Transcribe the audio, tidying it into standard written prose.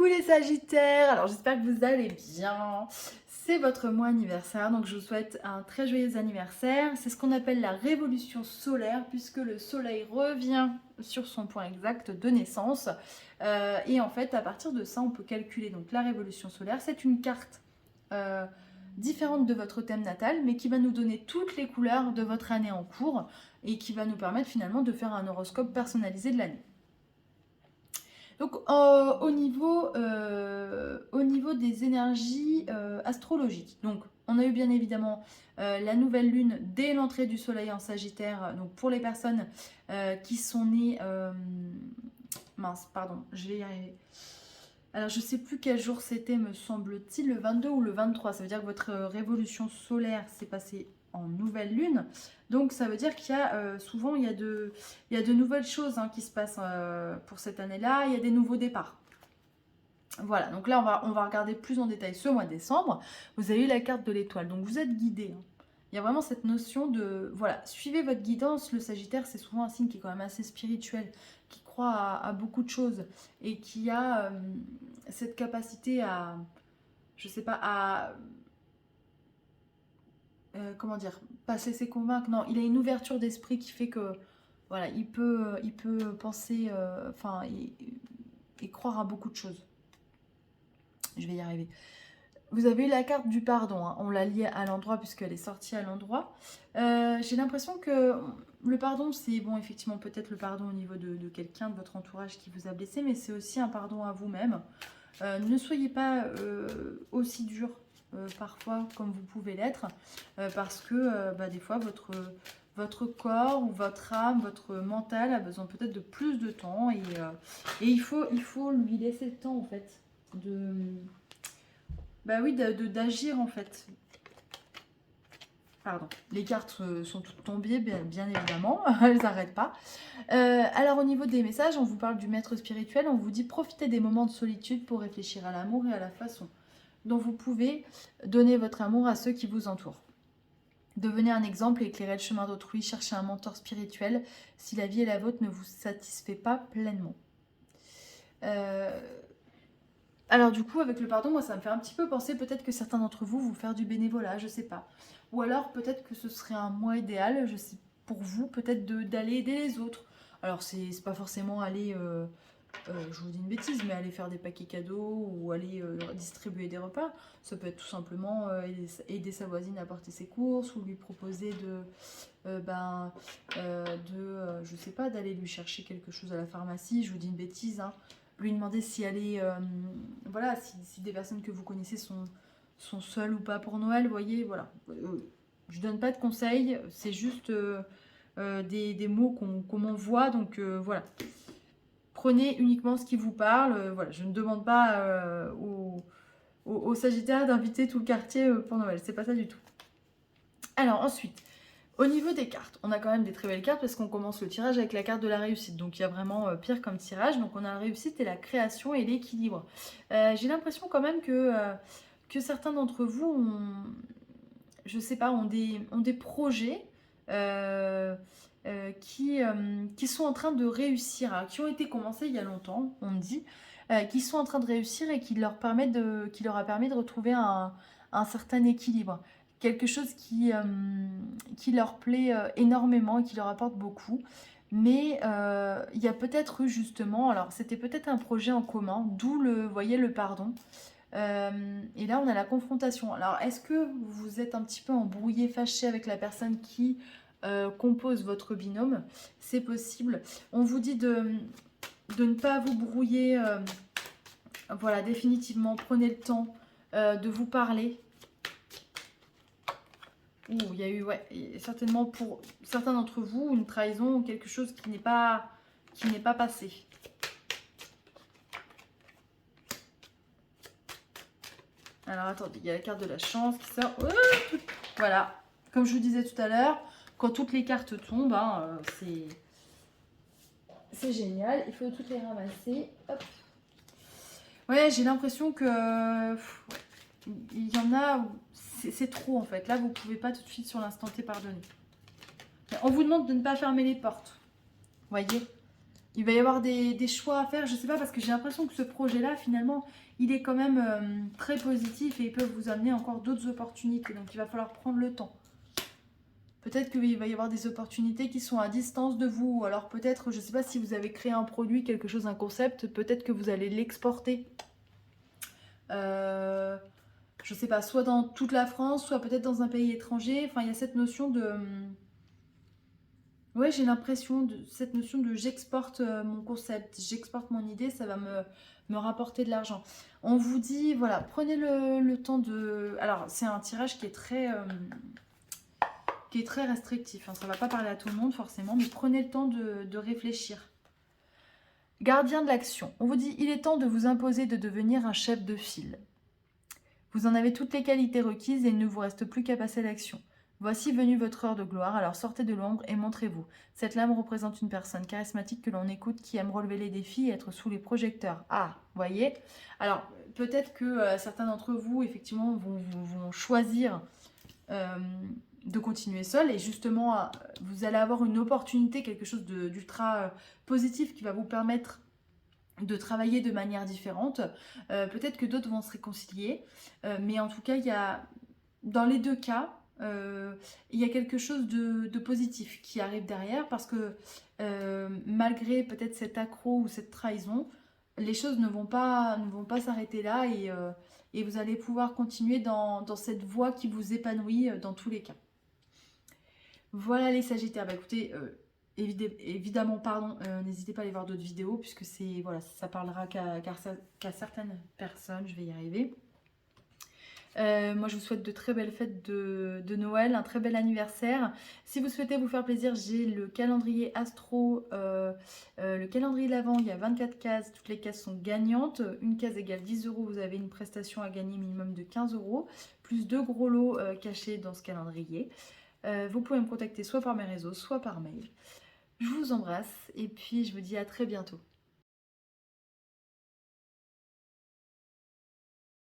Coucou les Sagittaires, alors j'espère que vous allez bien. C'est votre mois anniversaire, donc je vous souhaite un très joyeux anniversaire. C'est ce qu'on appelle la révolution solaire, puisque le soleil revient sur son point exact de naissance. Et en fait, à partir de ça, on peut calculer donc la révolution solaire. C'est une carte euh, différente de votre thème natal, mais qui va nous donner toutes les couleurs de votre année en cours et qui va nous permettre finalement de faire un horoscope personnalisé de l'année. Donc au niveau des énergies astrologiques, donc on a eu bien évidemment la nouvelle lune dès l'entrée du soleil en Sagittaire. Donc pour les personnes qui sont nées, mince, pardon, je vais y arriver. Alors je sais plus quel jour c'était, me semble-t-il, le 22 ou le 23. Ça veut dire que votre révolution solaire s'est passée en nouvelle lune. Donc ça veut dire qu'il y a souvent il y a de nouvelles choses qui se passent pour cette année-là. Il y a des nouveaux départs. Voilà, donc là on va regarder plus en détail ce mois de décembre. Vous avez eu la carte de l'étoile, donc vous êtes guidé. Il y a vraiment cette notion de, voilà, suivez votre guidance. Le Sagittaire, c'est souvent un signe qui est quand même assez spirituel, qui croit à beaucoup de choses et qui a cette capacité à, je sais pas, à, comment dire, pas se laisser convaincre. Non, il a une ouverture d'esprit qui fait que, voilà, il peut penser, enfin, et croire à beaucoup de choses. Je vais y arriver. Vous avez eu la carte du pardon, on l'a liée à l'endroit puisqu'elle est sortie à l'endroit. J'ai l'impression que le pardon, c'est bon, effectivement, peut-être le pardon au niveau de quelqu'un de votre entourage qui vous a blessé, mais c'est aussi un pardon à vous-même. Ne soyez pas aussi dur parfois comme vous pouvez l'être, parce que des fois votre corps ou votre âme, votre mental a besoin peut-être de plus de temps et il faut lui laisser le temps en fait de oui, d'agir en fait. Pardon. Les cartes sont toutes tombées, bien évidemment. Elles n'arrêtent pas. Alors au niveau des messages, on vous parle du maître spirituel. On vous dit profitez des moments de solitude pour réfléchir à l'amour et à la façon dont vous pouvez donner votre amour à ceux qui vous entourent. Devenez un exemple et éclairez le chemin d'autrui. Cherchez un mentor spirituel si la vie et la vôtre ne vous satisfait pas pleinement. Alors du coup, avec le pardon, moi, ça me fait un petit peu penser peut-être que certains d'entre vous vont faire du bénévolat, je sais pas. Ou alors peut-être que ce serait un mois idéal, je sais, pour vous, peut-être d'aller aider les autres. Alors c'est pas forcément aller, je vous dis une bêtise, mais aller faire des paquets cadeaux ou aller distribuer des repas. Ça peut être tout simplement aider sa voisine à porter ses courses ou lui proposer je sais pas, d'aller lui chercher quelque chose à la pharmacie. Je vous dis une bêtise, lui demander si elle est, voilà, si des personnes que vous connaissez sont seules ou pas pour Noël, vous voyez, voilà. Je donne pas de conseils, c'est juste des mots qu'on m'envoie, donc voilà. Prenez uniquement ce qui vous parle, voilà. Je ne demande pas aux Sagittaires d'inviter tout le quartier pour Noël, c'est pas ça du tout. Alors ensuite, au niveau des cartes, on a quand même des très belles cartes parce qu'on commence le tirage avec la carte de la réussite. Donc il y a vraiment pire comme tirage. Donc on a la réussite et la création et l'équilibre. J'ai l'impression quand même que certains d'entre vous je sais pas, ont des projets qui sont en train de réussir, qui ont été commencés il y a longtemps, on me dit, qui sont en train de réussir et qui leur a permis de retrouver un certain équilibre. Quelque chose qui leur plaît énormément et qui leur apporte beaucoup. Mais il y a peut-être eu justement, alors c'était peut-être un projet en commun, d'où vous voyez, le pardon. Et là, on a la confrontation. Alors, est-ce que vous êtes un petit peu embrouillé, fâché avec la personne qui compose votre binôme? C'est possible. On vous dit de ne pas vous brouiller. Voilà, définitivement, prenez le temps de vous parler. Ouh, il y a eu, ouais, certainement pour certains d'entre vous, une trahison ou quelque chose qui n'est pas passé. Alors attendez, il y a la carte de la chance qui sort. Voilà, comme je vous disais tout à l'heure, quand toutes les cartes tombent, c'est génial. Il faut toutes les ramasser. Hop. Ouais, j'ai l'impression que il y en a où c'est trop en fait. Là, vous pouvez pas tout de suite sur l'instant T pardonner. On vous demande de ne pas fermer les portes. Voyez. Il va y avoir des choix à faire, je sais pas, parce que j'ai l'impression que ce projet-là, finalement, il est quand même très positif et il peut vous amener encore d'autres opportunités. Donc il va falloir prendre le temps. Peut-être qu'il va y avoir des opportunités qui sont à distance de vous. Ou alors peut-être, je sais pas si vous avez créé un produit, quelque chose, un concept, peut-être que vous allez l'exporter. Je sais pas, soit dans toute la France, soit peut-être dans un pays étranger. Enfin, il y a cette notion de... Ouais, j'ai l'impression de cette notion de j'exporte mon concept, j'exporte mon idée, ça va me rapporter de l'argent. On vous dit, voilà, prenez le temps de... Alors, c'est un tirage qui est très restrictif, hein. Ça ne va pas parler à tout le monde forcément, mais prenez le temps de réfléchir. Gardien de l'action. On vous dit, il est temps de vous imposer de devenir un chef de file. Vous en avez toutes les qualités requises et il ne vous reste plus qu'à passer à l'action. Voici venue votre heure de gloire, alors sortez de l'ombre et montrez-vous. Cette lame représente une personne charismatique que l'on écoute, qui aime relever les défis et être sous les projecteurs. Ah, voyez. Alors, peut-être que certains d'entre vous, effectivement, vont choisir de continuer seul et justement, vous allez avoir une opportunité, quelque chose d'ultra positif qui va vous permettre de travailler de manière différente. Peut-être que d'autres vont se réconcilier, mais en tout cas, dans les deux cas, il y a quelque chose de positif qui arrive derrière parce que malgré peut-être cet accroc ou cette trahison, les choses ne vont pas s'arrêter là et vous allez pouvoir continuer dans cette voie qui vous épanouit dans tous les cas. Voilà les Sagittaires. Bah écoutez, évidemment, pardon, n'hésitez pas à aller voir d'autres vidéos puisque voilà, ça parlera qu'à certaines personnes. Je vais y arriver. Moi, je vous souhaite de très belles fêtes de Noël, un très bel anniversaire. Si vous souhaitez vous faire plaisir, j'ai le calendrier astro, le calendrier l'Avent, il y a 24 cases, toutes les cases sont gagnantes. Une case égale 10 euros, vous avez une prestation à gagner minimum de 15 euros, plus 2 gros lots cachés dans ce calendrier. Vous pouvez me contacter soit par mes réseaux, soit par mail. Je vous embrasse et puis je vous dis à très bientôt.